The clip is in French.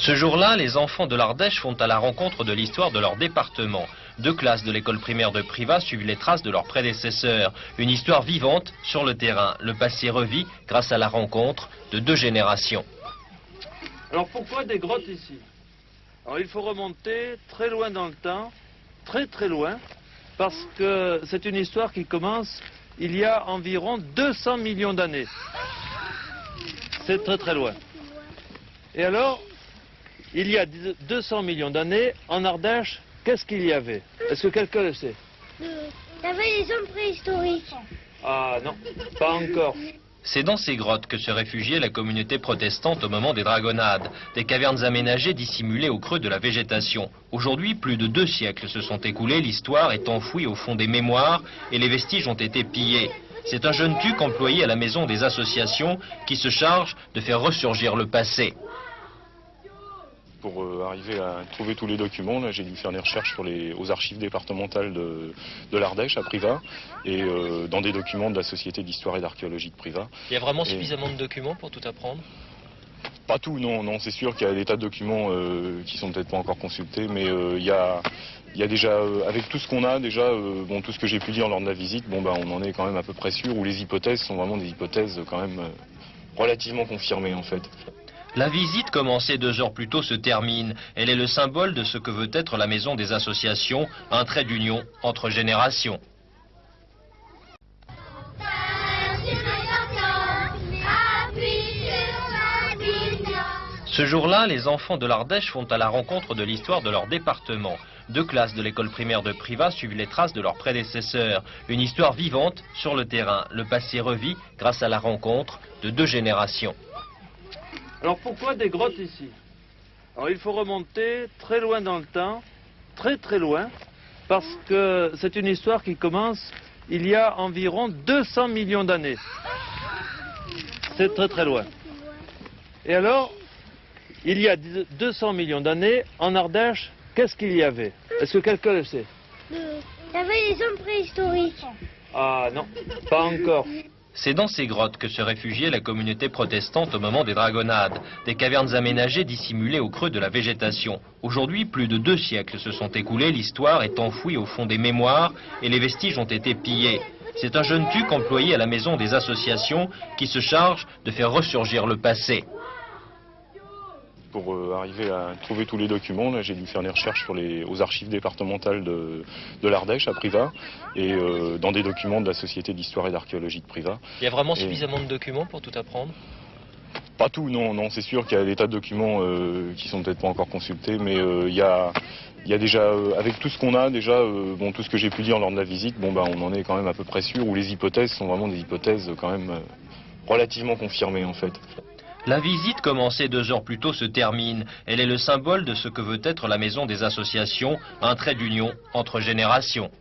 Ce jour-là, les enfants de l'Ardèche font à la rencontre de l'histoire de leur département. 2 classes de l'école primaire de Privas suivent les traces de leurs prédécesseurs. Une histoire vivante sur le terrain. Le passé revit grâce à la rencontre de 2 générations. Alors pourquoi des grottes ici? Alors il faut remonter très loin dans le temps, très très loin, parce que c'est une histoire qui commence il y a environ 200 millions d'années. C'est très très loin. Et alors, il y a 200 millions d'années, en Ardèche, qu'est-ce qu'il y avait? Est-ce que quelqu'un le sait? Il y avait les hommes préhistoriques. Ah non, pas encore. C'est dans ces grottes que se réfugiait la communauté protestante au moment des dragonnades, des cavernes aménagées dissimulées au creux de la végétation. Aujourd'hui, plus de 2 siècles se sont écoulés, l'histoire est enfouie au fond des mémoires et les vestiges ont été pillés. C'est un jeune tuc employé à la maison des associations qui se charge de faire ressurgir le passé. Pour arriver à trouver tous les documents, j'ai dû faire des recherches aux archives départementales de l'Ardèche à Privas et dans des documents de la Société d'histoire et d'archéologie de Privas. Il y a vraiment suffisamment de documents pour tout apprendre? Pas tout, non, c'est sûr qu'il y a des tas de documents qui sont peut-être pas encore consultés, mais il y a déjà, avec tout ce qu'on a déjà, tout ce que j'ai pu lire lors de la visite, on en est quand même à peu près sûr, où les hypothèses sont vraiment des hypothèses quand même relativement confirmées en fait. La visite commencée 2 heures plus tôt se termine. Elle est le symbole de ce que veut être la maison des associations, un trait d'union entre générations. Ce jour-là, les enfants de l'Ardèche font à la rencontre de l'histoire de leur département. 2 classes de l'école primaire de Privas suivent les traces de leurs prédécesseurs. Une histoire vivante sur le terrain. Le passé revit grâce à la rencontre de 2 générations. Alors pourquoi des grottes ici? Alors il faut remonter très loin dans le temps, très très loin, parce que c'est une histoire qui commence il y a environ 200 millions d'années. C'est très très loin. Et alors, il y a 200 millions d'années, en Ardèche, qu'est-ce qu'il y avait? Est-ce que quelqu'un le sait? Il y avait les hommes préhistoriques. Ah non, pas encore. C'est dans ces grottes que se réfugiait la communauté protestante au moment des dragonnades, des cavernes aménagées dissimulées au creux de la végétation. Aujourd'hui, plus de 2 siècles se sont écoulés, l'histoire est enfouie au fond des mémoires et les vestiges ont été pillés. C'est un jeune tuc employé à la maison des associations qui se charge de faire ressurgir le passé. Pour arriver à trouver tous les documents, j'ai dû faire des recherches aux archives départementales de l'Ardèche à Privas et dans des documents de la Société d'histoire et d'archéologie de Privas. Il y a vraiment suffisamment de documents pour tout apprendre? Pas tout, non, c'est sûr qu'il y a des tas de documents qui sont peut-être pas encore consultés, mais il y a déjà, avec tout ce qu'on a déjà, tout ce que j'ai pu lire lors de la visite, on en est quand même à peu près sûr, où les hypothèses sont vraiment des hypothèses quand même relativement confirmées en fait. La visite commencée 2 heures plus tôt se termine. Elle est le symbole de ce que veut être la maison des associations, un trait d'union entre générations.